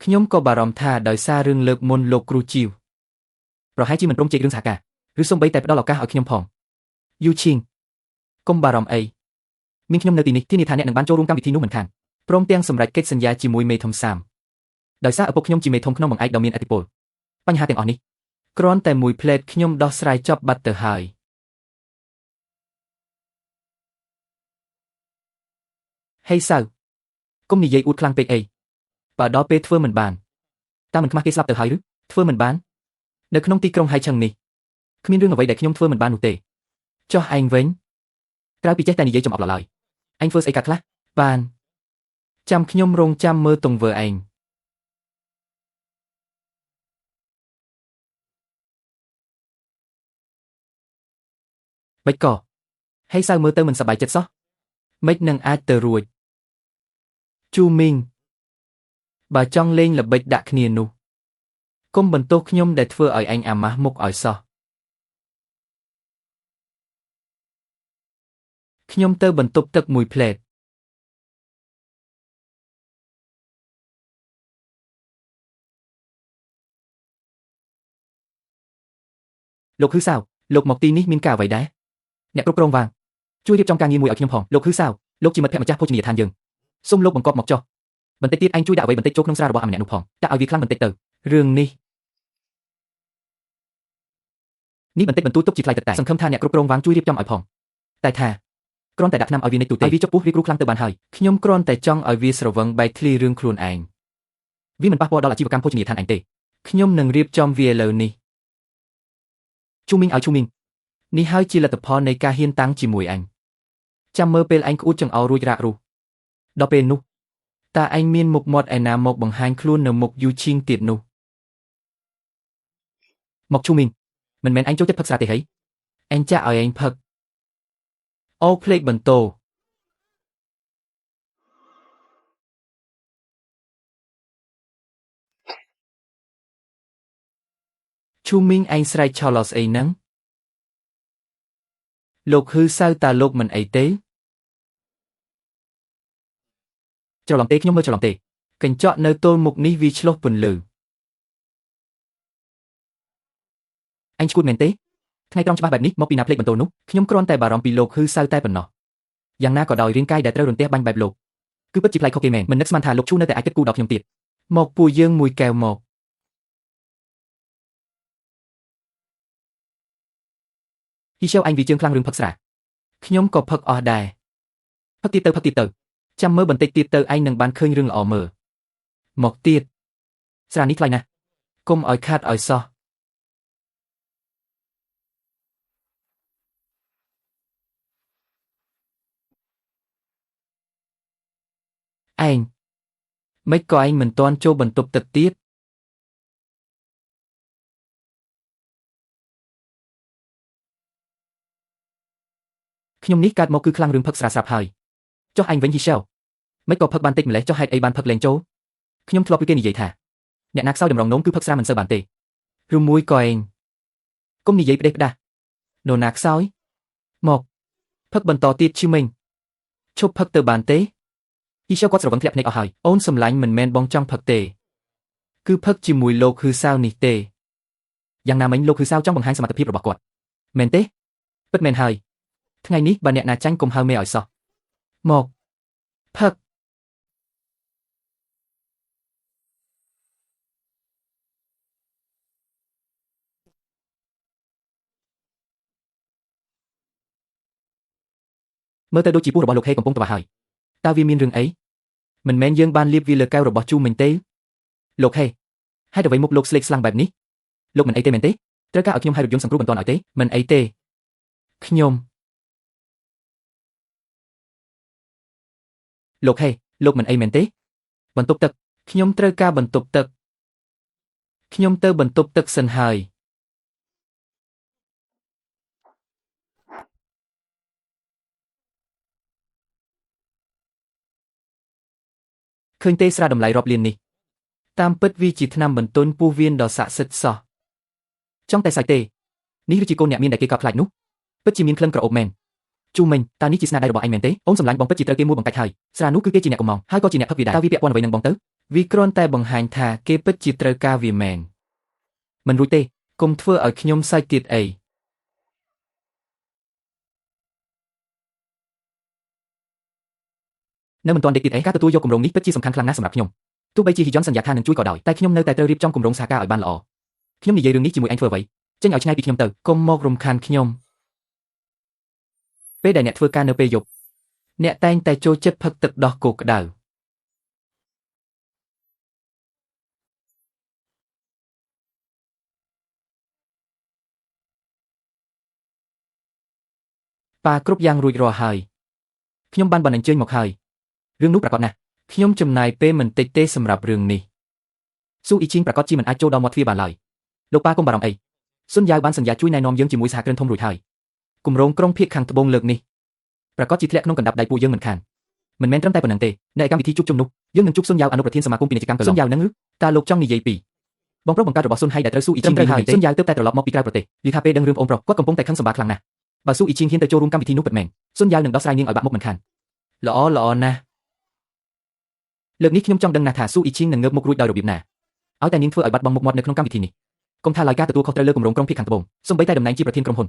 ខ្ញុំក៏បារម្ភថាដោយសាររឿងលើកមុនលោកគ្រូជីវប្រហែលជាមិនព្រមជែករឿងសហការឬសូម្បីតែផ្ដល់ឱកាសឲ្យខ្ញុំផងយូឈីងកុំបារម្ភអីមានខ្ញុំនៅទីនេះធានាថាអ្នកនឹងបានចូលរួមកម្មវិធីនោះមិនខានព្រមទាំងសម្រេចកិច្ចសន្យាជាមួយមេធំសាមដោយសារឪពុកខ្ញុំជាមេធំក្នុងបង្អែកដ៏មានឥទ្ធិពលបញ្ហាទាំងអស់នេះគ្រាន់តែមួយផ្លេតខ្ញុំដោះស្រាយចប់បាត់ទៅហើយហេសៅកុំនិយាយអួតខ្លាំងពេកអីបើដល់ពេលធ្វើមិនបានតើមិនខ្មាស់គេស្លាប់ទៅហើយឬធ្វើមិនបាននៅក្នុងទីក្រុងហៃឆឹងនេះគ្មានរឿងអ្វីដែលខ្ញុំធ្វើមិនបាននោះទេចុះឯងវិញក្រៅពីចេះតែនិយាយចំអប់ឡើយឯងធ្វើស្អីកាត់ខ្លះបានចាំខ្ញុំរងចាំមើលទង្វើឯងមិនក៏ហេសៅមើលទៅមិនសប្បាយចិត្តសោះមិននឹងអាចទៅរួចជូមីងបើចង់លេងល្បិចដាក់គ្នានោះកុំបន្ទោសខ្ញុំដែលធ្វើឲ្យឯងអាម៉ាស់មុខឲ្យសោះខ្ញុំទៅបន្ទប់ទឹកមួយផ្លេតលោកហ៊ឺសាវលោកមកទីនេះមានការអ្វីដែរអ្នកគ្រប់គ្រងវាងជួយរៀបចំការងារមួយឲ្យខ្ញុំផងលោកហ៊ឺសាវលោកជាមិត្តភក្តិម្ចាស់ភោជនីយដ្ឋានយើងសូមលោកបង្កប់មកចុះបន្តិចទៀតឯងជួយដាក់អ្វីបន្តិចចូលក្នុងស្រារបស់អាម្នាក់នោះផងដាក់ឲ្យវាខ្លាំងបន្តិចទៅរឿងនេះបន្តិចបន្តួចទុកជាថ្លៃទឹកតែសង្ឃឹមថាអ្នកគ្រប់គ្រងវាងជួយរៀបចំឲ្យផងតែថាគ្រាន់តែដាក់ថ្នាំឲ្យវានិចទូទៅឲ្យវាចុះពុះរីករូសខ្លាំងទៅបានហើយខ្ញុំគ្រាន់តែចង់ឲ្យវាស្រវឹងបែកធ្លាយរឿងខ្លួនឯងវាមិនប៉ះពាល់ដល់អាជីវកម្មភោជនីយដ្ឋានឯងទេខ្ញុំនឹងរៀបចំវាឥឡូវនេះជូមីងឲ្យជូមីងនេះហើយជាលទ្ធផលនៃការហ៊ានតាំងជាមួយអញចាំមើលពេលឯងក្អួតចង្អោររួចរាក់រូសដល់ពេលនោះតើឯងមានមុខមាត់ឯណាមកបង្ហាញខ្លួននៅមុខយូឈីងទៀតនោះមកជូមីងមិនមែនឯងចូលចិត្តផឹកស្រាទេហីឯងចាក់ឲ្យឯងផឹកអូភ្លេចបន្ទោជូមីងឯងស្រែកឆោឡោស្អីហ្នឹងលោកហ៊ឺសៅតើលោកមិនអីទេច្រឡំទេខ្ញុំមើលច្រឡំទេកញ្ចក់នៅទល់មុខនេះវាឆ្លុះពន្លឺអញឈួតមែនទេថ្ងៃត្រង់ច្បាស់បែបនេះមកពីណាភ្លេចបន្ទោនោះខ្ញុំគ្រាន់តែបារម្ភពីលោកហ៊ឺសៅតែប៉ុណ្ណោះយ៉ាងណាក៏ដោយរាងកាយដែលត្រូវរន្ទះបាញ់បែបលោកគឺពិតជាប្លែកខុសគេមែនមិននឹកស្មានថាលោកឈូនៅតែអាចគិតគូរដល់ខ្ញុំទៀតមកពួកយើងមួយកែវមកហ៊ីសៀវអញវាជើងខ្លាំងរឿងផឹកស្រាខ្ញុំក៏ផឹកអស់ដែរផឹកទៀតទៅចាំមើលបន្តិចទៀតទៅឯងនឹងបានឃើញរឿងល្អមើលមកទៀតស្រានេះថ្លៃណាស់កុំឲ្យខាតឲ្យសោះឯងមិនក៏ឯងមិនទាន់ចូលបន្ទប់ទឹកទៀតខ្ញុំនេះកើតមកគឺខ្លាំងរឿងផឹកស្រាស្រាប់ហើយចុះឯងវិញហ៊ីសៀវមិនក៏ផឹកបានតិចម្លេះចុះហេតុអីបានផឹកលេងចូលខ្ញុំធ្លាប់ពីគេនិយាយថាអ្នកណាខ្សោយតម្រងនោមគឺផឹកស្រាមិនសូវបានទេឬមួយក៏ឯងកុំនិយាយផ្ដេសផ្ដាស់នរណាខ្សោយមកផឹកបន្តទៀតឈីមិញឈប់ផឹកទៅបានទេហ៊ីសៀវគាត់ស្រវឹងធ្លាក់ភ្នែកអស់ហើយអូនសម្លាញ់មិនមែនបងចង់ផឹកទេគឺផឹកជាមួយលោកហ៊ឺសាវនេះទេយ៉ាងណាមិញលោកហ៊ឺសាវចង់បង្ហាញសមត្ថភាពរបស់គាត់មែនទេពិតមែនហើយថ្ងៃនេះបើអ្នកណាចាញ់កុំហៅមេឲ្យសោះមកផឹកមើលទៅដូចជាពោះរបស់លោកហេកំពុងត្បាស់ហើយតើវាមានរឿងអីមិនមែនយើងបានលាបវាលើកែវរបស់ជូមិញទេលោកហេហេតុអ្វីមុខលោកស្លេកស្លាំងបែបនេះលោកមិនអីទេមែនទេត្រូវការឲ្យខ្ញុំហៅរថយន្តសង្គ្រោះបន្ទាន់ឲ្យទេមិនអីទេខ្ញុំលោកហេលោកមិនអីមែនទេបន្ទប់ទឹកខ្ញុំត្រូវការបន្ទប់ទឹកខ្ញុំទៅបន្ទប់ទឹកសិនហើយឃើញទេស្រាតម្លៃរាប់លាននេះតាមពិតវាជាថ្នាំបន្ទន់ពោះវៀនដ៏ស័ក្តិសិទ្ធិសោះចង់តែសាច់ទេនេះគឺជាកូនអ្នកមានដែលគេកោតខ្លាចនោះពិតជាមានក្លិនក្រអូបមែនជូមិញតើនេះជាស្នាដៃរបស់ឯងមែនទេអូនសម្លាញ់បងពិតជាត្រូវគេមួយបង្កាច់ហើយស្រានោះគឺគេជាអ្នកកំងហើយក៏ជាអ្នកផឹកវាដែរតើវាពាក់ព័ន្ធអ្វីនឹងបងទៅ វាគ្រាន់តែបង្ហាញថាគេពិតជាត្រូវការវាមែនមិនរួចទេកុំធ្វើឲ្យខ្ញុំសើចទៀតអីនៅមិនទាន់ដេកទៀតអីការទទួលយកគម្រោងនេះពិតជាសំខាន់ខ្លាំងណាស់សម្រាប់ខ្ញុំទោះបីជាហ៊ីយ៉ុនសន្យាថានឹងជួយក៏ដោយតែខ្ញុំនៅតែត្រូវរៀបចំគម្រោងសហការឲ្យបានល្អខ្ញុំនិយាយរឿងនេះជាមួយឯងធ្វើអ្វីចេញឲ្យឆ្ងាយពីខ្ញុំទៅកុំមករំខានខ្ញុំពេលដែលអ្នកធ្វើការនៅពេលយប់អ្នកតែងតែចូលចិត្តផឹកទឹកដោះគោក្តៅប៉ាគ្រប់យ៉ាងរួចរាល់ហើយខ្ញុំបានអញ្ជើញមកហើយរឿងនោះប្រាកដណាស់ខ្ញុំចំណាយពេលមិនតិចទេសម្រាប់រឿងនេះស៊ូអ៊ីជីងប្រាកដជាមិនអាចចូលដល់មាត់ទ្វារបានឡើយលោកប៉ាកុំបារម្ភអីស៊ុនយ៉ាវបានសន្យាជួយណែនាំយើងជាមួយសហគ្រិនធំរួចហើយគម្រោងក្រុងភាគខាងត្បូងលើកនេះប្រាកដជាធ្លាក់ក្នុងកណ្ដាប់ដៃពួកយើងមិនខានមិនមែនត្រឹមតែប៉ុណ្ណឹងទេនៅឯកម្មវិធីជួបជុំនោះយើងនឹងជួបស៊ុនយ៉ាវអនុប្រធានសមាគមពាណិជ្ជកម្មស៊ុនយ៉ាវនឹងតើលោកចង់និយាយពីបងប្រុសបង្កើតរបស់ស៊ុនហៃដែលត្រូវស៊ូអ៊ីជីងត្រូវហើយស៊ុនយ៉ាវទើបតែត្រឡប់មកពីក្រៅប្រទេសនិយាយថាពេលដឹងរឿងប្អូនប្រុសគាត់កំពុងតែខឹងសម្បាខ្លាំងណាស់បើស៊ូអ៊ីជីងហ៊ានទៅចូលរួមកម្មវិធីនោះពិតមែនស៊ុនយ៉ាវនឹងដោះស្រាយនាងឲ្យបាក់មុខមិនខានល្អណាស់លើកនេះខ្ញុំចង់ដឹងណាស់ថាស៊ូអ៊ីជីងនឹងងើបមុខរួចដោយរបៀបណាឲ្យតែនាងធ្វើឲ្យបាត់បង់មុខមាត់នៅក្នុងកម្មវិធីនេះកុំថាឡើយការទទួលខុសត្រូវលើគម្រោងក្រុងភាគខាងត្បូងសូម្បីតែតំណែងជាប្រធានក្រុមហ៊ុន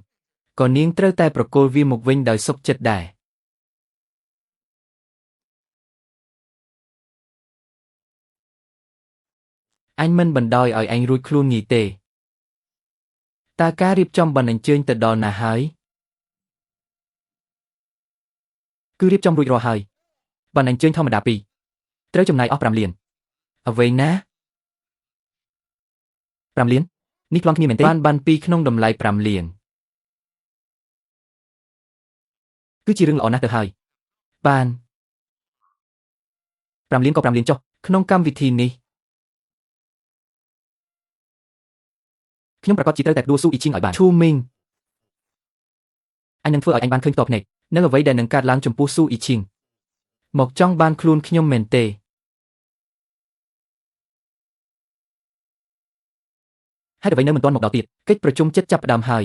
ក៏នាងត្រូវតែប្រគល់វាមកវិញដោយសុខចិត្តដែរអញមិនបណ្ដោយឲ្យអញរួចខ្លួនងាយទេតើការរៀបចំបណ្ណអញ្ជើញទៅដល់ណាហើយគឺរៀបចំរួចរាល់ហើយបណ្ណអញ្ជើញធម្មតា2ត្រូវចំណាយអស់5លានអ្វីណា5លាននេះប្លង់គ្នាមែនទេបាន2ក្នុងតម្លៃ5លានគឺជារឿងល្អណាស់ទៅហើយបាន5លានក៏5លានចុះក្នុងកម្មវិធីនេះខ្ញុំប្រកាសជាត្រូវតែដួលស៊ូអ៊ីជីងឲ្យបានឈូមីងអញនឹងធ្វើឲ្យអញបានឃើញតបភ្នែកនឹងអ្វីដែលនឹងកើតឡើងចំពោះស៊ូអ៊ីជីងមកចង់បានខ្លួនខ្ញុំមែនទេហើយអ្វីនៅមិនទាន់មកដល់ទៀតកិច្ចប្រជុំចិត្តចាប់ផ្ដើមហើយ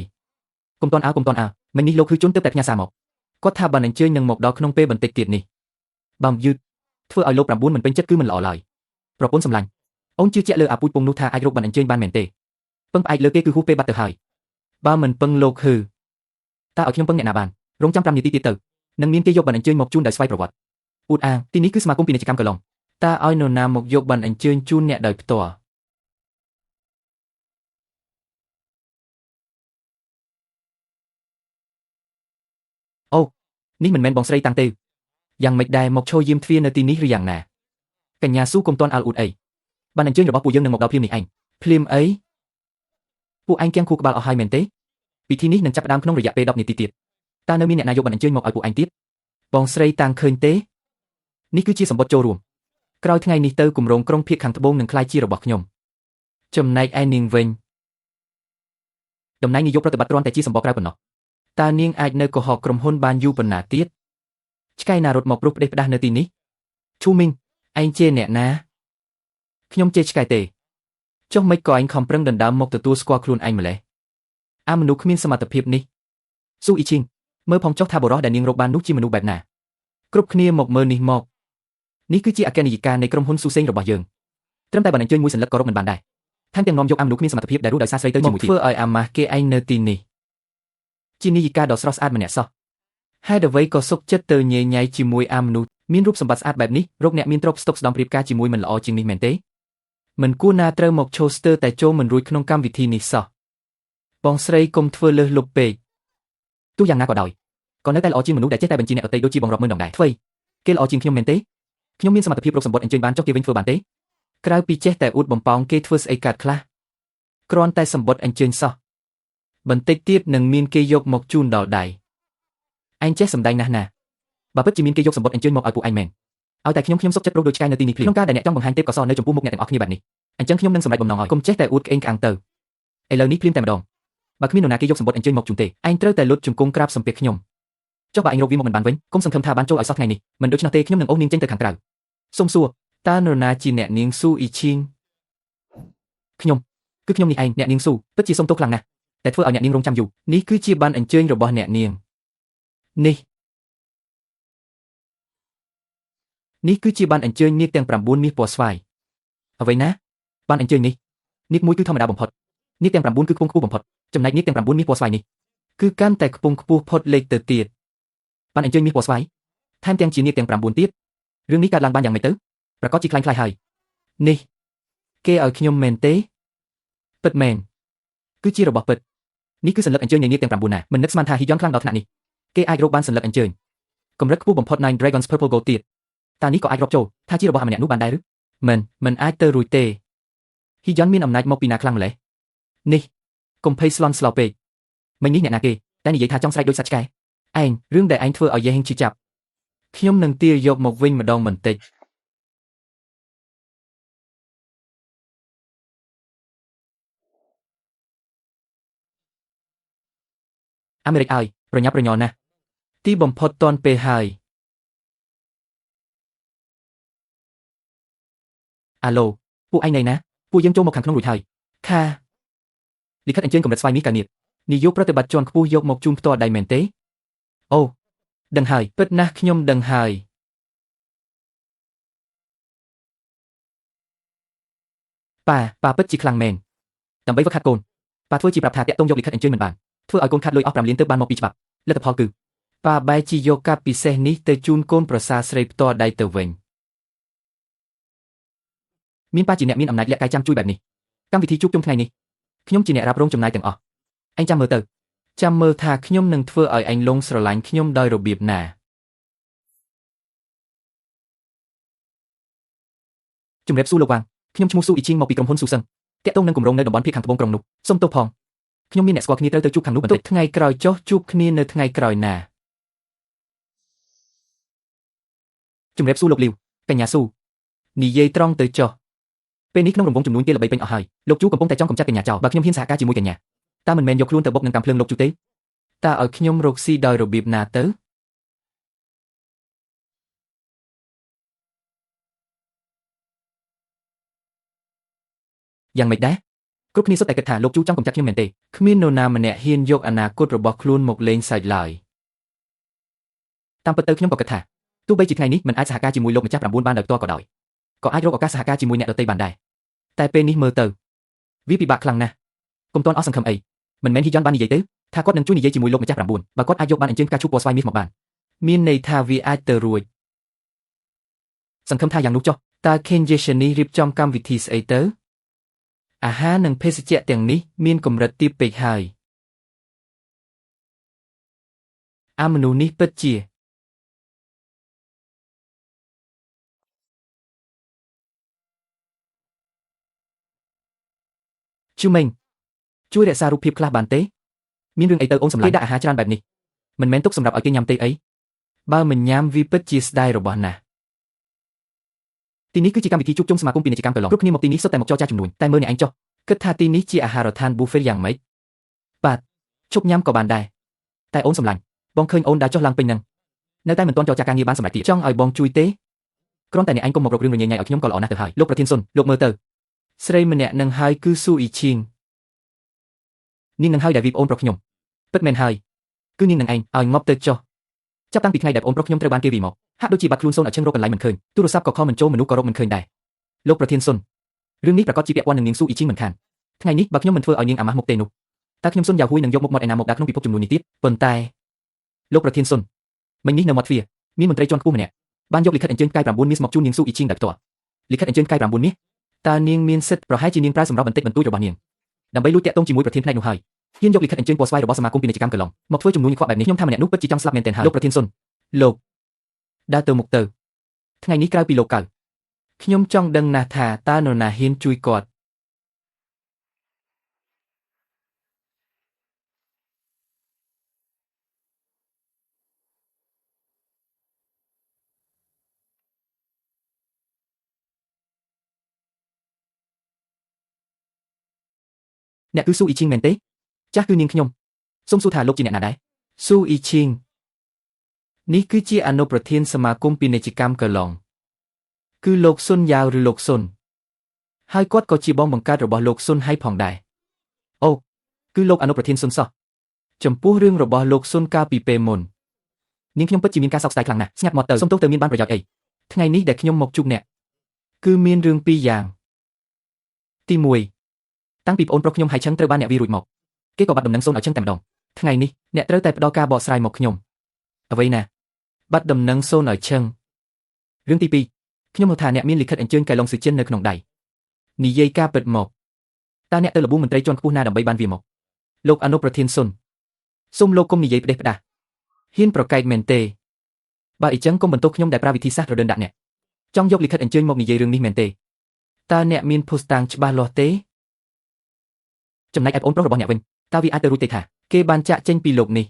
កុំទាន់អើមិញនេះលោកគឺជន់ទើបតែផ្ញើសារមកគាត់ថាបានអញ្ជើញនឹងមកដល់ក្នុងពេលបន្តិចទៀតនេះបើយឺតធ្វើឲ្យលោក9មិនពេញចិត្តគឺមិនល្អឡើយប្រពន្ធសម្លាញ់អូនជឿជាក់លើអាពូជពងនោះថាអាចរកបានអញ្ជើញបានមែនទេពឹងផ្អែកលើគេគឺហួសពេលបាត់ទៅហើយបើមិនពឹងលោកហឺតើឲ្យខ្ញុំពឹងអ្នកណាបានរងចាំ5នាទីទៀតទៅនឹងមានគេយកបានអញ្ជើញមកជូនដោយស្វ័យប្រវត្តិអួតអាងទីនេះគឺសមាគមពាណិជ្ជកម្មកន្លងតើឲ្យនរណាមកយកបានអញ្ជើញជូនអ្នកដោយផ្ទាល់អូនេះមិនមែនបងស្រីតាំងទេយ៉ាងម៉េចដែរមកឈរយាមទ្វារនៅទីនេះឬយ៉ាងណាកញ្ញាស៊ូកុំទាន់អាល់អ៊ូតអីបានអញ្ជើញរបស់ពួកយើងនឹងមកដល់ភ្លាមនេះឯងភ្លាមអីពួកឯងគៀងខួរក្បាលអស់ហើយមែនទេពិធីនេះនឹងចាប់ផ្ដើមក្នុងរយៈពេល10នាទីទៀតតើនៅមានអ្នកណាយកបានអញ្ជើញមកឲ្យពួកឯងទៀតបងស្រីតាំងឃើញទេនេះគឺជាសម្បត្តិចូលរួមក្រោយថ្ងៃនេះទៅគម្រោងក្រុងភាគខាងត្បូងនឹងក្លាយជារបស់ខ្ញុំចំណែកឯនាងវិញតំណែងនាយកប្រតិបត្តិគ្រាន់តែជាសម្បកក្រៅប៉ុណ្ណោះតើនាងអាចនៅកុហកក្រុមហ៊ុនបានយូរប៉ុណ្ណាទៀតឆ្កែណារត់មកព្រោះផ្ដេសផ្ដាស់នៅទីនេះឈូមីងឯងជេរអ្នកណាខ្ញុំជេរឆ្កែទេចុះមិនក៏ឯងខំប្រឹងដណ្ដើមមកទទួលស្គាល់ខ្លួនឯងម្លេះអាមនុស្សគ្មានសមត្ថភាពនេះស៊ូអ៊ីជីងមើលផងចុះថាបរិសុទ្ធដែលនាងរកបាននោះជាមនុស្សបែបណាគ្រប់គ្នាមកមើលនេះមកនេះគឺជាអគ្គនាយិកានៃក្រុមហ៊ុនស៊ូសេងរបស់យើងត្រឹមតែបានអញ្ជើញមួយសន្លឹកក៏រកមិនបានដែរថែមទាំងនាំយកអាមនុស្សគ្មានសមត្ថភាពដែលរស់ដោយសារស្រីទៅជាមួយទៀតធ្វើឲ្យអាម៉ាស់គេឯងនៅទីនេះជានាយិកាដ៏ស្រស់ស្អាតម្នាក់សោះហេតុអ្វីក៏សុខចិត្តទៅញ៉ៃញ៉ៃជាមួយអាមនុស្សមានរូបសម្បត្តិស្អាតបែបនេះរកអ្នកមានទ្រព្យស្តុកស្ដំរៀបការជាមួយមិនល្អជាងនេះមែនទេមិនគួរណាត្រូវមកឈោស្ទើតែចូលមិនរួចក្នុងកម្មវិធីនេះសោះបងស្រីកុំធ្វើលើសលប់ពេកទោះយ៉ាងណាក៏ដោយក៏នៅតែល្អជាងមនុស្សដែលចេះតែបញ្ជាអ្នកដទៃដូចជាបងរាប់ម៉ឺនដងដែរធ្វើគេល្អជាងខ្ញុំមែនទេខ្ញុំមានសមត្ថភាពរកសម្បត្តិអញ្ជើញបានចុះគេវិញធ្វើបានទេក្រៅពីចេះតែអួតបំផោងគេធ្វើស្អីកាត់ខ្លះគ្រាន់តែសម្បត្តិអញ្ជើញសោះបន្តិចទៀតនឹងមានគេយកមកជូនដល់ដៃឯងចេះសម្ដែងណាស់ណាបើពិតជាមានគេយកសម្បត្តិអញ្ជើញមកឲ្យពួកឯងមែនឲ្យតែខ្ញុំសុខចិត្តរកដូចឆ្កែនៅទីនេះភ្លាមក្នុងការដែលអ្នកចង់បង្ហាញទេពកោសល្យនៅចំពោះមុខអ្នកទាំងអស់គ្នាបែបនេះអញ្ចឹងខ្ញុំនឹងសម្រេចបំណងឲ្យកុំចេះតែអួតក្អេងក្អាងទៅឥឡូវនេះភ្លាមតែម្ដងបើគ្មាននរណាគេយកសម្បត្តិអញ្ជើញមកជូនទេឯងត្រូវតែលុតជង្គង់ក្រាបសំពះខ្ញុំចុះបើឯងរកវាមកមិនបានវិញកុំសង្ឃឹមថាបានចូលឲ្យសោះថ្ងៃនេះមិនដូច្នោះទេខ្ញុំនឹងអូសនាងចេញទៅខាងក្រៅសុំសួរតើនរណាជាអ្នកនាងស៊ូអ៊ីឈីងខ្ញុំគឺខ្ញុំនេះឯងអ្នកនាងស៊ូពិតជាសុំទោសខ្លាំងណាស់តែធ្វើឲ្យអ្នកនាងរងចាំយូរនេះគឺជាបានអញ្ជើញរបស់អ្នកនាងនេះគឺជាបានអញ្ជើញនាងទាំង9មាសពណ៌ស្វាយ អ្វីណាបានអញ្ជើញនេះនាគមួយគឺធម្មតាបំផុតនាគទាំង9គឺខ្ពង់ខ្ពស់បំផុតចំណែកនាគទាំង9មាសពណ៌ស្វាយនេះគឺកាន់តែខ្ពង់ខ្ពស់ផុតលេខទៅទៀតបានអញ្ជើញមាសពណ៌ស្វាយថែមទាំងជានាគទាំង9ទៀតរឿងនេះកើតឡើងបានយ៉ាងម៉េចទៅប្រកាសជាខ្លាំងខ្លាយហើយនេះគេឲ្យខ្ញុំមែនទេពិតមែនគឺជារបស់ពិតនេះគឺសញ្ញាអញ្ជើញនៃនាគទាំង9ណាមិននឹកស្មានថាហ៊ីយ៉នខ្លាំងដល់ថ្នាក់នេះគេអាចរកបានសញ្ញាអញ្ជើញកម្រិតខ្ពស់បំផុត Nine Dragons Purple Gold ទៀតតើនេះក៏អាចរកចូលថាជារបស់អាម្នាក់នោះបានដែរឬមិនអាចទៅរួចទេហ៊ីយ៉នមានអំណាចមកពីណាខ្លាំងម្ល៉េះនេះកុំភ័យស្លន់ស្លោពេកមិញនេះអ្នកណាគេតែនិយាយថាចង់ស្រែកដូចសត្វឆ្កែឯងរឿងដែលឯងធ្វើឲ្យយេហេងឈឺចាប់ខ្ញុំនឹងទារយកមកវិញម្ដងបន្តិចអាមេរិកឲ្យប្រញាប់ប្រញាល់ណាស់ទីបំផុតតន់ពេលហើយអាឡូពួកឯងណៃណាពួកយើងចូលមកខាងក្នុងរួចហើយខាលិខិតអញ្ជើញកម្រិតស្វ័យមាសកាលនេះនាយកប្រតិបត្តិជាន់ខ្ពស់យកមកជូនផ្ទាល់ដៃមែនទេអូដឹងហើយពិតណាស់ខ្ញុំដឹងហើយប៉ាពិតជាខ្លាំងមែនដើម្បីវឹកហាត់កូនប៉ាធ្វើជាប្រាប់ថាតាក់ទងយកលិខិតអញ្ជើញមិនបានធ្វើឲ្យកូនខាត់លុយអស់5លានទៅបានមកពីច្បាប់លទ្ធផលគឺប៉ាបែរជាយកកាប់ពិសេសនេះទៅជូនកូនប្រសារស្រីផ្ទាល់ដៃទៅវិញមានប៉ាជាអ្នកមានអំណាចលាក់កាយចាំជួយបែបនេះកម្មវិធីជួបជុំថ្ងៃនេះខ្ញុំជាអ្នករ៉ាប់រងចំណាយទាំងអស់ឯងចាំមើលទៅចាំមើលថាខ្ញុំនឹងធ្វើឲ្យឯងលងស្រឡាញ់ខ្ញុំដោយរបៀបណាជំរាបសួរលោកវាងខ្ញុំឈ្មោះស៊ូអ៊ីឈីងមកពីក្រុមហ៊ុនស៊ូសឹងតាក់ទងនឹងគម្រោងនៅតំបន់ភៀកខាងត្បូងក្រុងនោះសូមទោសផងខ្ញុំមានអ្នកស្គាល់គ្នាត្រូវទៅជួបខាងនោះបន្តិចថ្ងៃក្រោយចុះជួបគ្នានៅថ្ងៃក្រោយណាជំរាបសួរលោកលីវកញ្ញាស៊ូនិយាយត្រង់ទៅចុះពេលនេះក្នុងរង្វង់ចំនួនគេល្បីពេញអស់ហើយលោកជូកំពុងតែចង់កម្ចាត់កញ្ញាចោលបើខ្ញុំហ៊ានសហការជាមួយកញ្ញាតើមិនមែនយកខ្លួនទៅបុកនឹងកាំភ្លើងលោកជូទេតើឲ្យខ្ញុំរកស៊ីដោយរបៀបណាទៅយ៉ាងម៉េចដែរគ្រប់គ្នាសុទ្ធតែគិតថាលោកជូចង់កម្ចាត់ខ្ញុំមែនទេគ្មាននរណាម្នាក់ហ៊ានយកអនាគតរបស់ខ្លួនមកលេងសើចឡើយតាមពិតទៅខ្ញុំក៏គិតថាទោះបីជាថ្ងៃនេះមិនអាចសហការជាមួយលោកម្ចាស់9បានដោយផ្ទាល់ក៏ដោយក៏អាចរកឱកាសសហការជាមួយអ្នកដទៃបានដែរតែពេលនេះមើលទៅវាពិបាកខ្លាំងណាស់កុំទាន់អស់សង្ឃឹមអីមិនមែនហ៊ីយ៉នបាននិយាយទេថាគាត់នឹងជួយនិយាយជាមួយលោកម្ចាស់9បើគាត់អាចយកបានអញ្ជើញផ្កាឈូកពណ៌ស្វាយមាសមកបានមានន័យថាវាអាចទៅរួចសង្ឃឹមថាយ៉ាងនោះចុះតើ Kenjation នេះរៀបចំកម្មវិធីស្អីទៅអាហារនិងភេសជ្ជៈទាំងនេះមានកម្រិតទាបពេកហើយមនុស្សនេះពិតជាជូមេងជួយរក្សារូបភាពខ្លះបានទេមានរឿងអីទៅអូនសម្លាញ់គេដាក់អាហារច្រើនបែបនេះមិនមែនទុកសម្រាប់ឲ្យគេញ៉ាំទេអីបើមិនញ៉ាំវាពិតជាស្ដាយរបស់ណាស់ទីនេះគឺជាកម្មវិធីជួបជុំសមាគមពាណិជ្ជកម្មកន្លងគ្រប់គ្នាមកទីនេះសុទ្ធតែមកចរចាជំនួញតែមើលអ្នកឯងចុះគិតថាទីនេះជាអាហារដ្ឋាន buffet យ៉ាងម៉េចបាទឈប់ញ៉ាំក៏បានដែរតែអូនសម្លាញ់បងឃើញអូនដើរចុះឡើងពេញហ្នឹងនៅតែមិនទាន់ចរចាការងារបានសម្រេចទៀតចង់ឲ្យបងជួយទេគ្រាន់តែអ្នកឯងកុំមករករឿងរញ៉េញ៉ៃឲ្យខ្ញុំក៏ល្អណាស់ទៅហើយលោកប្រធានសុនលោកមើលទៅស្រីម្នាក់នឹងហើយគឺស៊ូអ៊ីឈីងនាងនឹងហើយដែលវីបអូនប្រុសខ្ញុំពិតមែនហើយគឺនាងនឹងឯងឲ្យងប់ទៅចុះចាប់តាំងពីថ្ងៃដែលអូនប្រុសខ្ញុំត្រូវបានគេវីមកហាក់ដូចជាបាត់ខ្លួនសូនឲ្យឈឹងរកកន្លែងមិនឃើញទូរស័ព្ទក៏ខលមិនចូលមនុស្សក៏រកមិនឃើញដែរលោកប្រធានសុនរឿងនេះប្រកាសជាពាក់ព័ន្ធនឹងនាងស៊ូអ៊ីឈីងមិនខានថ្ងៃនេះបើខ្ញុំមិនធ្វើឲ្យនាងអាម៉ាស់មុខទេនោះតើខ្ញុំសុនយ៉ាហួយនឹងយកមុខមាត់ឯណាមកដាក់ក្នុងពិភពចំនួននេះទៀតប៉ុន្តែលោកប្រធានសុនមិញនេះនៅមាត់ទ្វារមានមន្ត្រីជាន់ខ្ពស់ម្នាក់បានយកលិខិតអញ្ជើញផ្កាយ9មាសមកជូននាងស៊ូអ៊ីឈីងដោយផ្ទាល់លិខិតអញ្ជើញផ្កាយ9មាសតើនាងមានសិទ្ធិប្រហែលជានាងប្រើសម្រាប់បន្តិចបន្តួចរបស់នាងដើម្បីលួចតាក់ទងជាមួយប្រធានផ្នែកនោះហើយហ៊ានយកលិខិតអញ្ជើញពណ៌ស្វាយរបស់សមាគមពាណិជ្ជកម្មកន្លងមកធ្វើជំនួញខ្វក់បែបនេះខ្ញុំថាម្នាក់នោះពិតជាចង់ស្លាប់មែនទែនហើយលោកប្រធានសុនលោកដើរទៅមុខទៅថ្ងៃនេះក្រៅពីលោកកៅខ្ញុំចង់ដឹងណាស់ថាតើនរណាហ៊ានជួយគាត់អ្នកគឺស៊ូអ៊ីឈីងមែនទេចាស់គឺនាងខ្ញុំសូមសួរថាលោកជាអ្នកណាដែរស៊ូអ៊ីឈីងនេះគឺជាអនុប្រធានសមាគមពាណិជ្ជកម្មកន្លងគឺលោកស៊ុនយ៉ាវឬលោកស៊ុនហើយគាត់ក៏ជាបងបង្កើតរបស់លោកស៊ុនហើយផងដែរអូគឺលោកអនុប្រធានស៊ុនសោះចំពោះរឿងរបស់លោកស៊ុនកាលពីពេលមុននាងខ្ញុំពិតជាមានការសោកស្ដាយខ្លាំងណាស់ស្ងាត់មាត់ទៅសុំទោសទៅមានបានប្រយោជន៍អីថ្ងៃនេះដែលខ្ញុំមកជួបអ្នកគឺមានរឿងពីរយ៉ាង ទី1តាំងពីប្អូនប្រុសខ្ញុំហើយឆឹងត្រូវបានអ្នកវារួចមកគេក៏បាត់ដំណឹងសូនឲ្យឆឹងតែម្ដងថ្ងៃនេះអ្នកត្រូវតែផ្ដល់ការបកស្រាយមកខ្ញុំអ្វីណាបាត់ដំណឹងសូនឲ្យឆឹងរឿងទី2ខ្ញុំហៅថាអ្នកមានលិខិតអញ្ជើញកែឡុងស៊ឺជិននៅក្នុងដៃនិយាយការពិតមកតើអ្នកទៅលប៊ូមន្ត្រីជាន់ខ្ពស់ណាដើម្បីបានវាមកលោកអនុប្រធានសុនសូមលោកកុំនិយាយផ្ដេសផ្ដាសហ៊ានប្រកែកមែនទេបើអញ្ចឹងកុំបន្ទោសខ្ញុំដែលប្រើវិធីសាស្ត្ររដិនដាក់អ្នកចង់យកលិខិតអញ្ជើញមកនិយាយរឿងនេះមែនទេតើអ្នកមានភស្តុតាងច្បាស់លាស់ទេចំណែកឯប្អូនប្រុសរបស់អ្នកវិញតើវាអាចទៅរួចទេថាគេបានចាក់ចេញពីលោកនេះ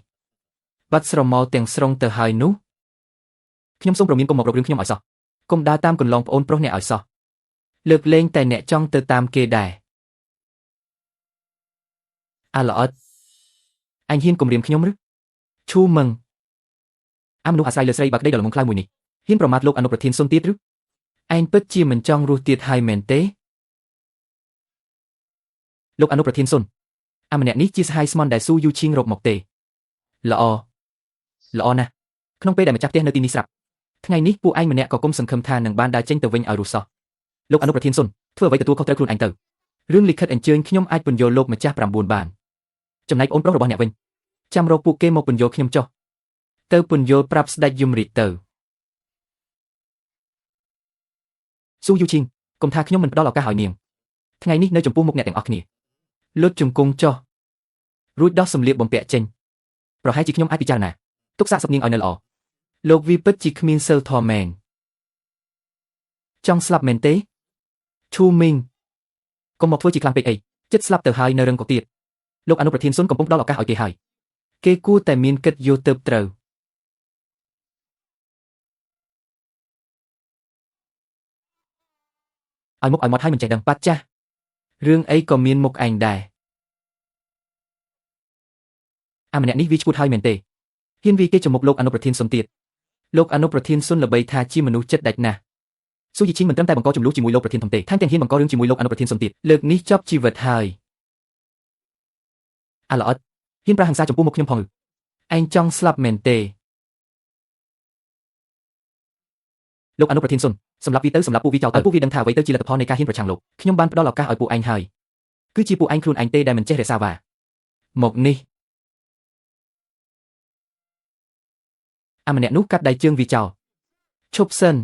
បាត់ស្រមោលទាំងស្រុងទៅហើយនោះខ្ញុំសូមប្រមានកុំមករករឿងខ្ញុំឲ្យសោះកុំដើរតាមកន្លងប្អូនប្រុសអ្នកឲ្យសោះលើកលែងតែអ្នកចង់ទៅតាមគេដែរអាល្អិតអញហ៊ានគំរាមខ្ញុំឬឈូមឹងអាមនុស្សអាស្រ័យលើស្រីបាក់ដីដល់ល្ងងខ្លៅមួយនេះហ៊ានប្រមាថលោកអនុប្រធានសុនទៀតឬឯងពិតជាមិនចង់រស់ទៀតហើយមែនទេលោកអនុប្រធានសុនអាម្នាក់នេះជាសហាយស្មន់ដែលស៊ូយូឈីងរកមកទេល្អណាស់ក្នុងពេលដែលម្ចាស់ផ្ទះនៅទីនេះស្រាប់ថ្ងៃនេះពួកឯងម្នាក់ក៏គុំសង្ឃឹមថានឹងបានដើរចេញទៅវិញឲ្យរស់សោះលោកអនុប្រធានសុនធ្វើអ្វីទទួលខុសត្រូវខ្លួនឯងទៅរឿងលិខិតអញ្ជើញខ្ញុំអាចពន្យល់លោកម្ចាស់9បានចំណែកអូនប្រុសរបស់អ្នកវិញចាំរកពួកគេមកពន្យល់ខ្ញុំចុះទៅពន្យល់ប្រាប់ស្ដេចយមរាជទៅស៊ូយូឈីងកុំថាខ្ញុំមិនផ្ដល់ឱកាសឲ្យនាងថ្ងៃនេះនៅចំពោះមុខអ្នកទាំងអស់គ្នាលុតជង្គង់ចុះរួចដោះសម្លៀកបំពាក់ចេញប្រហែលជាខ្ញុំអាចពិចារណាទុកសាកសពនាងឲ្យនៅល្អលោកវីពិតជាគ្មានសិលធម៌មែនចង់ស្លាប់មែនទេឈូមីងកុំមកធ្វើជាខ្លាំងពេកអីចិត្តស្លាប់ទៅហើយនៅរឹងក៏ទៀតលោកអនុប្រធានសុនកំពុងផ្ដល់ឱកាសឲ្យគេហើយគេគួរតែមានគិតយោទើបត្រូវឲ្យមុខឲ្យមាត់ឲ្យមិនចេះដឹងប៉ាត់ចាស់រឿងអីក៏មានមុខឯងដែរអាម្នាក់នេះវាឈួតហើយមែនទេហ៊ានវាគេចំមុខលោកអនុប្រធានសុនទៀតលោកអនុប្រធានសុនល្បីថាជាមនុស្សចិត្តដាច់ណាស់ស៊ូយីឈីងមិនត្រឹមតែបង្កចំនួនជាមួយលោកប្រធានធំទេថែមទាំងហ៊ានបង្ករឿងជាមួយលោកអនុប្រធានសុនទៀតលើកនេះចប់ជីវិតហើយអាល្អិតហ៊ានប្រហែងសាចំពោះមុខខ្ញុំផងឯងចង់ស្លាប់មែនទេលោកអនុប្រធានសុនសម្រាប់វាទៅសម្រាប់ពួកវាចោលទៅពួកវាដឹងថាអ្វីទៅជាលទ្ធផលនៃការហ៊ានប្រឆាំងលោកខ្ញុំបានផ្ដល់ឱកាសឲ្យពួកឯងហើយគឺជាពួកឯងខ្លួនឯងទេដែលមិនចេះរក្សាវ៉ាមកនេះអាម្នាក់នោះកាត់ដៃជើងវាចោលឈប់សិន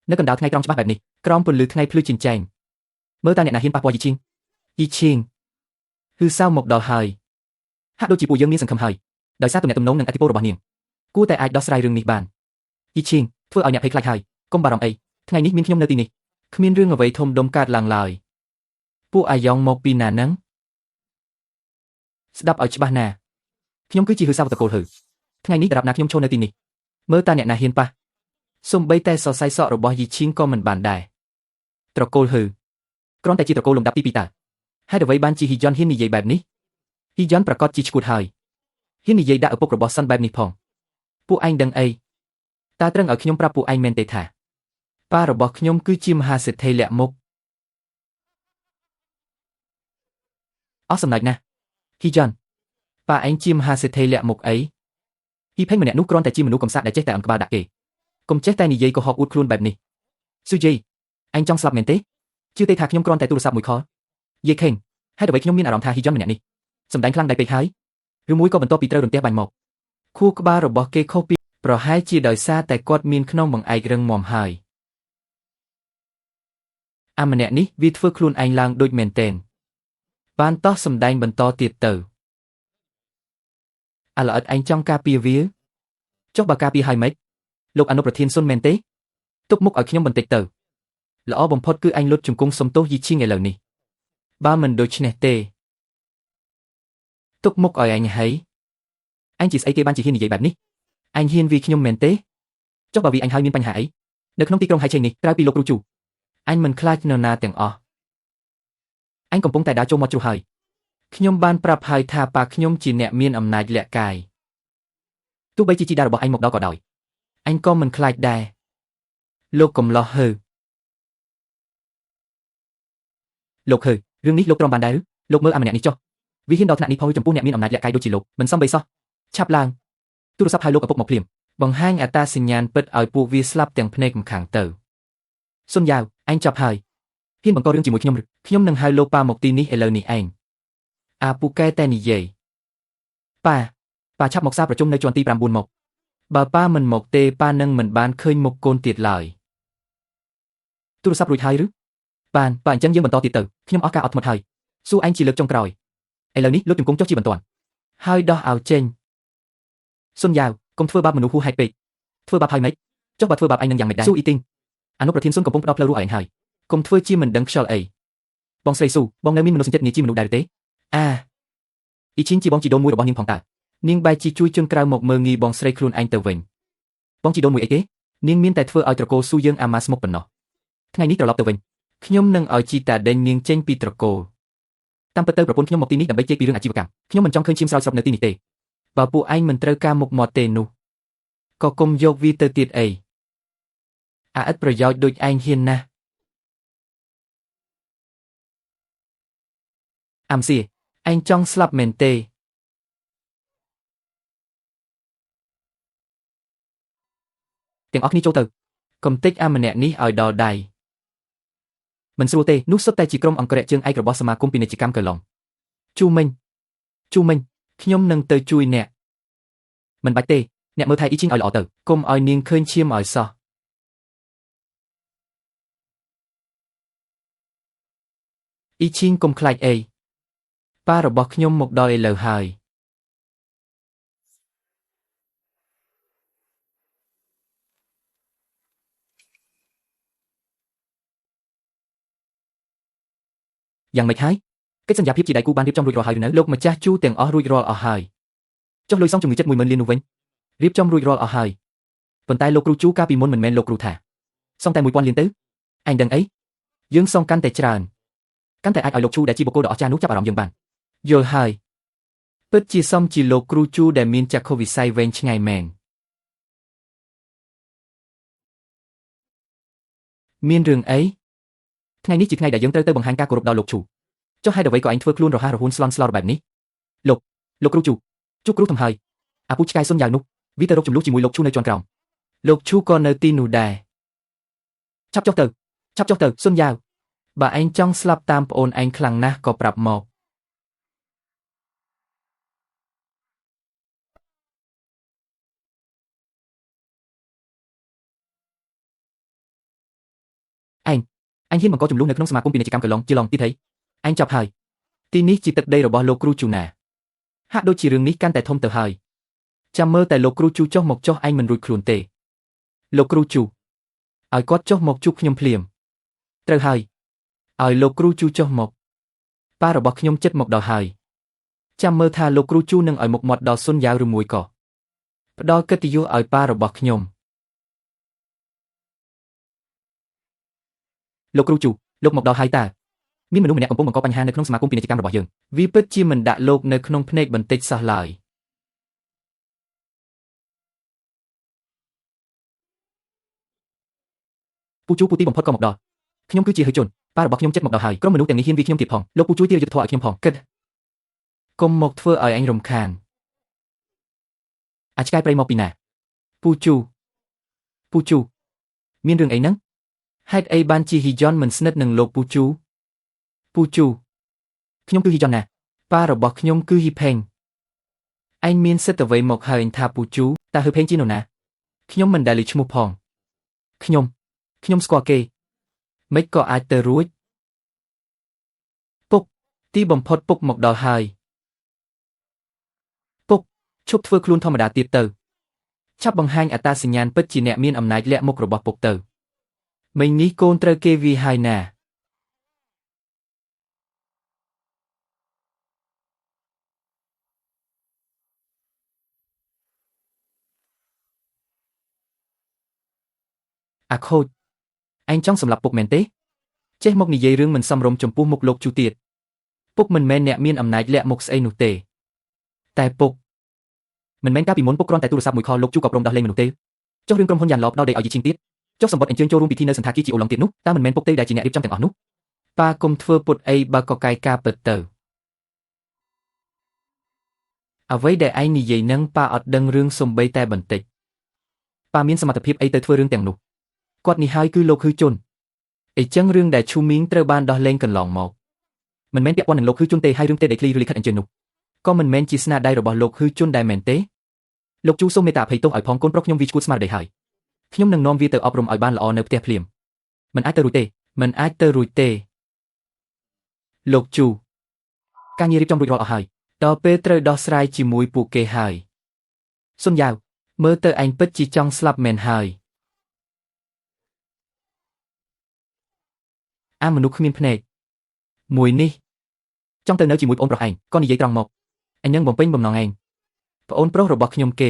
នៅកណ្ដាលថ្ងៃត្រង់ច្បាស់បែបនេះក្រោមពន្លឺថ្ងៃភ្លឺចិញ្ចែងមើលតើអ្នកណាហ៊ានប៉ះពាល់យីឈីងគឺសៅមកដល់ហើយហាក់ដូចជាពួកយើងមានសង្ឃឹមហើយដោយសារទំនាក់ទំនងនិងឥទ្ធិពលរបស់នាងគួរតែអាចដោះស្រាយរឿងនេះបានយីឈីងធ្វើឲ្យអ្នកភ័យខ្លាចហើយកុំបារម្ភអីថ្ងៃនេះមានខ្ញុំនៅទីនេះគ្មានរឿងអ្វីធំដុំកើតឡើងឡើយពួកអាយ៉ងមកពីណានឹងស្ដាប់ឲ្យច្បាស់ណាខ្ញុំគឺជាហឺសាវតកូលហឺថ្ងៃនេះដរាបណាខ្ញុំឈរនៅទីនេះមើលតើអ្នកណាហ៊ានប៉ះសូម្បីតែសរសៃសក់របស់យីឈីងក៏មិនបានដែរត្រកូលហឺគ្រាន់តែជាត្រកូលលំដាប់ទី2តើហេតុអ្វីបានជាហ៊ីយ៉នហ៊ាននិយាយបែបនេះហ៊ីយ៉នប្រកាសជាឈួតហើយហ៊ាននិយាយដាក់ឪពុករបស់សិនបែបនេះផងពួកឯងដឹងអីតើត្រឹងឲ្យខ្ញុំប្រាប់ពួកឯងមែនទេថាប៉ារបស់ខ្ញុំគឺជាមហាសេដ្ឋីលាក់មុខអស់សំណើចណាស់ហ៊ីយ៉នប៉ាឯងជាមហាសេដ្ឋីលាក់មុខអីហ៊ីផេងម្នាក់នោះគ្រាន់តែជាមនុស្សកំសាកដែលចេះតែអន់ក្បាលដាក់គេកុំចេះតែនិយាយកុហកអួតខ្លួនបែបនេះស៊ូជីឯងចង់ស្លាប់មែនទេជឿទេថាខ្ញុំគ្រាន់តែទូរស័ព្ទមួយខលយេខេងហេតុអ្វីខ្ញុំមានអារម្មណ៍ថាហ៊ីយ៉នម្នាក់នេះសម្ដែងខ្លាំងដៃពេកហើយឬមួយក៏បន្ទាប់ពីត្រូវរន្ទះបាញ់មកខួរក្បាលរបស់គេខុសពីប្រហែលជាដោយសារតែគាត់មានខ្នងបង្អែករឹងមាំហើយអាម្នាក់នេះវាធ្វើខ្លួនឯងឡើងដូចមែនទែនបានតោះសម្ដែងបន្តទៀតទៅអាល្អិតឯងចង់ការពារវាចុះបើការពារហើយម៉េចលោកអនុប្រធានសុនមែនទេទុកមុខឲ្យខ្ញុំបន្តិចទៅល្អបំផុតគឺឯងលុតជង្គង់សុំទោសយីឈីងឥឡូវនេះបើមិនដូច្នេះទេទុកមុខឲ្យឯងហើយឯងជាស្អីគេបានជាហ៊ាននិយាយបែបនេះឯងហ៊ានវាខ្ញុំមែនទេចុះបើវាឯងហើយមានបញ្ហាអីនៅក្នុងទីក្រុងហៃឆេងនេះក្រៅពីលោកគ្រូជូអញមិនខ្លាចនរណាទាំងអស់អញកំពុងតែដើរចូលមកជ្រុះហើយខ្ញុំបានប្រាប់ហើយថាប៉ាខ្ញុំជាអ្នកមានអំណាចលាក់កាយទោះបីជាជីតារបស់អញមកដល់ក៏ដោយអញក៏មិនខ្លាចដែរលោកកំឡោះហឺលោកហឺរឿងនេះលោកទ្រាំបានដែរឬលោកមើលអាម្នាក់នេះចុះវាហ៊ានដល់ថ្នាក់នេះផងចំពោះអ្នកមានអំណាចលាក់កាយដូចជាលោកមិនសមបីសោះ ឆាប់ឡើងទូរស័ព្ទហៅលោកឪពុកមកភ្លាមបង្ហាញអត្តសញ្ញាណពិតឲ្យពួកវាស្លាប់ទាំងភ្នែកម្ខាងទៅសុនយ៉ាវឯងចាប់ហើយហ៊ានបង្ករឿងជាមួយខ្ញុំឬខ្ញុំនឹងហៅលោកប៉ាមកទីនេះឥឡូវនេះឯងអាពូកែតែនិយាយប៉ាឆាប់មកសារប្រជុំនៅជាន់ទី9មកបើប៉ាមិនមកទេប៉ានឹងមិនបានឃើញមុខកូនទៀតឡើយទូរស័ព្ទរួចហើយឬប៉ាអញ្ចឹងយើងបន្តទៀតទៅខ្ញុំអស់ការអត់ធ្មត់ហើយសួរឯងជាលើកចុងក្រោយឥឡូវនេះលោកជង្គង់ចុះជាបន្ទាន់ហើយដោះឲ្យចេញសុនយ៉ាវកុំធ្វើបាបមនុស្សហួសហេតុពេកធ្វើបាបហើយម៉េចចុះបើធ្វើបាបឯងនឹងយ៉ាងម៉េចដែរស៊ូអ៊ីទីងអនុប្រធានសុនកំពុងផ្ដោតផ្លូវរស់ឲ្យឯងហើយកុំធ្វើជាមិនដឹងខ្យល់អីបងស្រីស៊ូបងនៅមានមនោសញ្ចេតនាជាមនុស្សដែរទេអ៊ីឈីងជាបងជីដូនមួយរបស់នាងផងតើនាងបែរជាជួយជន់ក្រៅមកមើងងាយបងស្រីខ្លួនឯងទៅវិញបងជីដូនមួយអីគេនាងមានតែធ្វើឲ្យត្រកូលស៊ូយើងអាម៉ាស្មុកប៉ុណ្ណោះថ្ងៃនេះត្រឡប់ទៅវិញខ្ញុំនឹងឲ្យជីតាដេញនាងចេញពីត្រកូលតាមពិតទៅប្រពន្ធខ្ញុំមកទីនេះដើម្បីជែកពីរឿងអាជីវកម្មខ្ញុំមិនចង់ឃើញឈាមស្រោចស្រពនៅទីនេះទេបើពួកឯងមិនត្រូវការមុខមាត់ទេនោះក៏គុំយកវាទៅទៀតអីឥតប្រយោជន៍ដូចឯងហ៊ានណាស់អាំសៀឯងចង់ស្លាប់មែនទេទាំងអស់គ្នាចូលទៅកុំតិចអាម្នាក់នេះឲ្យដល់ដៃមិនស្រួលទេនោះសុទ្ធតែជាក្រុមអង្គរៈជើងឯករបស់សមាគមពាណិជ្ជកម្មកន្លងជូមិញខ្ញុំនឹងទៅជួយអ្នកមិនបាច់ទេអ្នកមើលថែអ៊ីឈីងឲ្យល្អទៅកុំឲ្យនាងឃើញឈាមឲ្យសោះអ៊ីឈីងកុំខ្លាចអីប៉ារបស់ខ្ញុំមកដល់ឥឡូវហើយយ៉ាងម៉េចហើយកិច្ចសន្យាភាពជាដៃគូបានរៀបចំរួចរាល់ហើយឬនៅលោកម្ចាស់ជូទាំងអស់រួចរាល់អស់ហើយចុះលុយសងជំងឺចិត្ត 10000 លាននោះវិញរៀបចំរួចរាល់អស់ហើយប៉ុន្តែលោកគ្រូជូកាលពីមុនមិនមែនលោកគ្រូថាសងតែ 1000 លានទៅឯងដឹងអីយើងសងកាន់តែច្រើនកាន់តែអាចឲ្យលោកជូដែលជាបុគ្គលដ៏អស្ចារ្យនោះចាប់អារម្មណ៍យើងបានយល់ហើយពិតជាសមជាលោកគ្រូជូដែលមានចក្ខុវិស័យវែងឆ្ងាយមែនមានរឿងអីថ្ងៃនេះជាថ្ងៃដែលយើងត្រូវទៅបង្ហាញការគោរពដល់លោកជូចុះហេតុអ្វីក៏ឯងធ្វើខ្លួនរហ័សរហួនស្លន់ស្លោបែបនេះលោកគ្រូជូគ្រូធំហើយអាពូឆ្កែសុនយ៉ាងនោះវាទៅរកចំនួនជាមួយលោកជូនៅជាន់ក្រោមលោកជូក៏នៅទីនោះដែរឆាប់ចុះទៅសុនយ៉ាវបើឯងចង់ស្លាប់តាមប្អូនឯងខ្លាំងណាស់ក៏ប្រាប់មកឯងហ៊ានបង្កចំនួននៅក្នុងសមាគមពាណិជ្ជកម្មកន្លងជាឡងទៀតហីឯងចាប់ហើយទីនេះជាទឹកដីរបស់លោកគ្រូជូណាហាក់ដូចជារឿងនេះកាន់តែធំទៅហើយចាំមើលតែលោកគ្រូជូចុះមកចុះឯងមិនរួចខ្លួនទេលោកគ្រូជូឲ្យគាត់ចុះមកជួបខ្ញុំភ្លាមត្រូវហើយឲ្យលោកគ្រូជូចុះមកប៉ារបស់ខ្ញុំចិត្តមកដល់ហើយចាំមើលថាលោកគ្រូជូនឹងឲ្យមុខមាត់ដល់សុនយ៉ាវឬមួយក៏ផ្ដល់កិត្តិយសឲ្យប៉ារបស់ខ្ញុំលោកគ្រូជូលោកមកដល់ហើយតើមានមនុស្សម្នាក់កំពុងបង្កបញ្ហានៅក្នុងសមាគមពាណិជ្ជកម្មរបស់យើងវាពិតជាមិនដាក់លោកនៅក្នុងភ្នែកបន្តិចសោះឡើយពូទីបំផុតក៏មកដល់ខ្ញុំគឺជាហឺជុនប៉ារបស់ខ្ញុំចិត្តមកដល់ហើយក្រុមមនុស្សទាំងនេះហ៊ានវាខ្ញុំទៀតផងលោកពូជួយទារយុទ្ធធម៌ឲ្យខ្ញុំផងគិតកុំមកធ្វើឲ្យអញរំខានអាចឆ្កែព្រៃមកពីណាពូជូមានរឿងអីហ្នឹងហេតុអីបានជាហ៊ីយ៉នមិនស្និទ្ធនឹងលោកពូជូខ្ញុំគឺហ៊ីយ៉នណាប៉ារបស់ខ្ញុំគឺហ៊ីផេងឯងមានសិទ្ធិអ្វីមកហៅអញថាពូជូតើហ៊ីផេងជានរណាខ្ញុំមិនដែលឮឈ្មោះផងខ្ញុំស្គាល់គេមិនក៏អាចទៅរួចពុកទីបំផុតពុកមកដល់ហើយពុកឈប់ធ្វើខ្លួនធម្មតាទៀតទៅឆាប់បង្ហាញអត្តសញ្ញាណពិតជាអ្នកមានអំណាចលាក់មុខរបស់ពុកទៅមិញនេះកូនត្រូវគេវាយហើយណាអាខូចឯងចង់សម្លាប់ពុកមែនទេចេះមកនិយាយរឿងមិនសមរម្យចំពោះមុខលោកជូទៀតពុកមិនមែនអ្នកមានអំណាចលាក់មុខស្អីនោះទេតែពុកមិនមែនកាលពីមុនពុកគ្រាន់តែទូរស័ព្ទមួយខលលោកជូក៏ព្រមដោះលែងមនុស្សទេចុះរឿងក្រុមហ៊ុនយ៉ានឡបដល់ដេកឲ្យយីឈីងទៀតចុះសម្បត្តិអញ្ជើញចូលរួមពិធីនៅសន្តាគារជាអូឡុងទៀតនោះតើមិនមែនពុកទេដែលជាអ្នករៀបចំទាំងអស់នោះប៉ាគុំធ្វើពុតអីបើក៏កាយការពិតទៅ អ្វីដែលឯងនិយាយនឹងប៉ាអត់ដឹងរឿងសំបីតែបន្តិចប៉ាមានសមត្ថភាពអីទៅធ្វើរឿងទាំងនោះគាត់នេះហើយគឺលោកហ៊ឺជុនអីចឹងរឿងដែលឈូមីងត្រូវបានដោះលែងកន្លងមកមិនមែនពាក់ព័ន្ធនឹងលោកហ៊ឺជុនទេហើយរឿងទេដែលឃ្លីឬលិខិតអញ្ជើញនោះក៏មិនមែនជាស្នាដៃរបស់លោកហ៊ឺជុនដែរមែនទេលោកជូសូមមេត្តាអភ័យទោសឲ្យផងកូនប្រុសខ្ញុំវាឈួតស្មារតីហើយខ្ញុំនឹងនាំវាទៅអប់រំឲ្យបានល្អនៅផ្ទះភ្លាមមិនអាចទៅរួចទេមិនអាចទៅរួចទេលោកជូការងាររៀបចំរួចរាល់អស់ហើយតពេលត្រូវដោះស្រាយជាមួយពួកគេហើយសុនយ៉ាវមើលទៅឯងពិតជាចង់ស្លាប់មែនហើយអាមនុស្សគ្មានភ្នែកមួយនេះចង់ទៅនៅជាមួយប្អូនប្រុសឯងក៏និយាយត្រង់មកអញនឹងបំពេញបំណងឯងប្អូនប្រុសរបស់ខ្ញុំគេ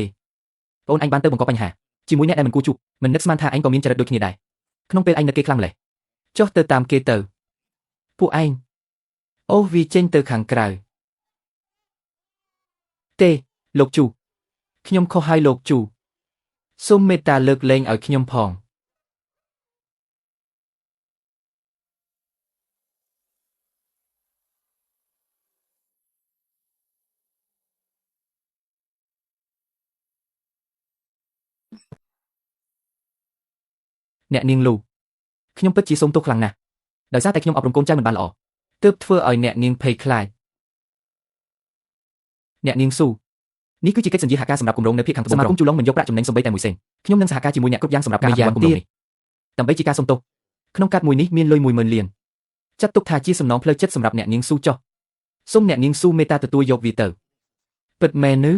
ប្អូនឯងបានទៅបង្កបញ្ហាជាមួយអ្នកដែលមិនគួរជួបមិននឹកស្មានថាឯងក៏មានចរិតដូចគ្នាដែរក្នុងពេលឯងនឹកគេខ្លាំងម្ល៉េះចុះទៅតាមគេទៅពួកឯងអូវាចេញទៅខាងក្រៅទេលោកជូខ្ញុំខុសហើយលោកជូសូមមេត្តាលើកលែងឲ្យខ្ញុំផងអ្នកនាងលូខ្ញុំពិតជាសូមទោសខ្លាំងណាស់ដោយសារតែខ្ញុំអប់រំកូនចៅមិនបានល្អទើបធ្វើឲ្យអ្នកនាងភ័យខ្លាចអ្នកនាងស៊ូនេះគឺជាកិច្ចសន្យាសហការសម្រាប់គម្រោងនៅភាគខាងត្បូងសមាគមជូឡុងមិនយកប្រាក់ចំណេញសូម្បីតែមួយសេនខ្ញុំនឹងសហការជាមួយអ្នកគ្រប់យ៉ាងសម្រាប់ការអភិវឌ្ឍគម្រោងនេះដើម្បីជាការសុំទោសក្នុងកាតមួយនេះមានលុយ 10000 លានចាត់ទុកថាជាសំណងផ្លូវចិត្តសម្រាប់អ្នកនាងស៊ូចុះសូមអ្នកនាងស៊ូមេត្តាទទួលយកវាទៅពិតមែនឬ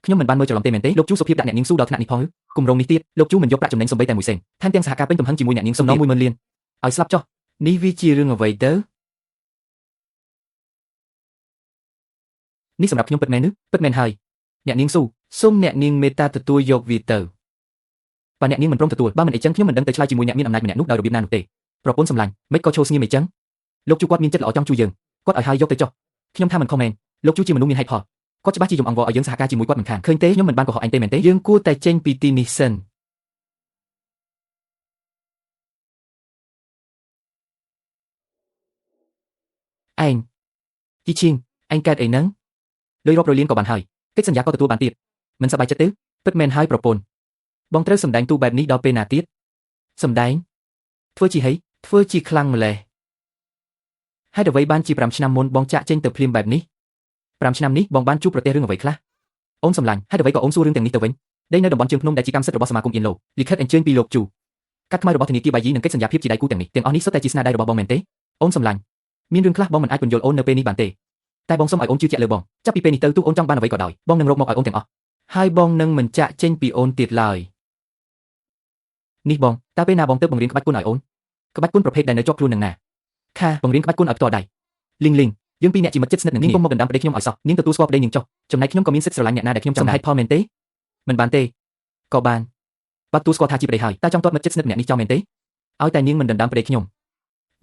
ខ្ញុំមិនបានមើលច្រឡំទេមែនទេលោកជូសុភាពដាក់អ្នកនាងស៊ូដល់ថ្នាក់នេះផងគម្រោងនេះទៀតលោកជូមិនយកប្រាក់ចំណេញសូម្បីតែមួយសេនថែមទាំងសហការពេញទំហឹងជាមួយអ្នកនាងសំណង 10000 លានឲ្យស្លាប់ចុះនេះវាជារឿងអ្វីទៅនេះសម្រាប់ខ្ញុំពិតមែនឬពិតមែនហើយអ្នកនាងស៊ូសូមអ្នកនាងមេត្តាទទួលយកវាទៅបើអ្នកនាងមិនព្រមទទួលបើមិនអីចឹងខ្ញុំមិនដឹងទៅឆ្លើយជាមួយអ្នកមានអំណាចម្នាក់នោះដោយរបៀបណានោះទេប្រពន្ធសម្លាញ់មិនក៏ឈរស្ងៀមអីចឹងលោកជូគាត់មានចិត្តល្អចង់ជួយយើងគាត់ឲ្យហើយយកទៅចុះខ្ញុំថាមិនខុសមែនលោកជូជាមនុស្សមានហេតុផលគាត់ច្បាស់ជាយំអង្វរឲ្យយើងសហការជាមួយគាត់មិនខានឃើញទេខ្ញុំមិនបានកុហកអញទេមែនទេយើងគួរតែចេញពីទីនេះសិនឯងជីឈៀងឯងកើតអីហ្នឹងលុយរាប់រយលានក៏បានហើយកិច្ចសន្យាក៏ទទួលបានទៀតមិនសប្បាយចិត្តទេពិតមែនហើយប្រពន្ធបងត្រូវសម្ដែងទូបែបនេះដល់ពេលណាទៀតសម្ដែងធ្វើជាហីធ្វើជាខ្លាំងម្ល៉េះហើយអ្វីបានជា5ឆ្នាំមុនបងចាក់ចេញទៅភ្លាមបែបនេះ5ឆ្នាំនេះបងបានជួបប្រទះរឿងអ្វីខ្លះអូនសម្លាញ់ហើយអ្វីក៏អូនសួររឿងទាំងនេះទៅវិញដេញនៅតំបន់ជើងភ្នំដែលជាកម្មសិទ្ធិរបស់សមាគមអៀនឡូលិខិតអញ្ជើញពីលោកជូកាត់ខ្មៅរបស់ធនាគារបាយីនិងកិច្ចសន្យាភាពជាដៃគូទាំងនេះទាំងអស់នេះសុទ្ធតែជាស្នាដៃរបស់បងមែនទេអូនសម្លាញ់មានរឿងខ្លះបងមិនអាចពន្យល់អូននៅពេលនេះបានទេតែបងសូមឲ្យអូនជឿជាក់លើបងចាប់ពីពេលនេះទៅទោះអូនចង់បានអ្វីក៏ដោយបងនឹងរកមកឲ្យអូនទាំងអស់ហើយបងនឹងមិនចាក់ចេញពីអូនទៀតឡើយនេះបងតើពេលណាបងទៅបង្រៀនក្បាច់គុណឲ្យអូនក្បាច់គុណប្រភេទដែលនៅជាប់ខ្លួននឹងណាខាបង្រៀនក្បាច់គុណឲ្យផ្ទាល់ដៃលីងយើងពីរអ្នកជាមិត្តជិតស្និទ្ធនឹងនាងកុំមកដណ្ដើមប្តីខ្ញុំឲ្យសោះនាងទទួលស្គាល់ប្តីនាងចុះចំណែកខ្ញុំក៏មានសិទ្ធិស្រឡាញ់អ្នកណាដែលខ្ញុំចង់ហេតុផលមែនទេមិនបានទេក៏បានបើទទួលស្គាល់ថាជាប្តីហើយតើចង់ទាត់មិត្តជិតស្និទ្ធម្នាក់នេះចោលមែនទេឲ្យតែនាងមិនដណ្ដើមប្តីខ្ញុំ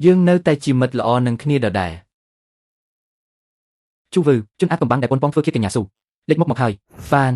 យើងនៅតែជាមិត្តល្អនឹងគ្នាដដែលជូវឺជនអាចកំបាំងដែលប៉ុនប៉ងធ្វើគៀតកញ្ញាស៊ូលេចមុខមកហើយហ្វាន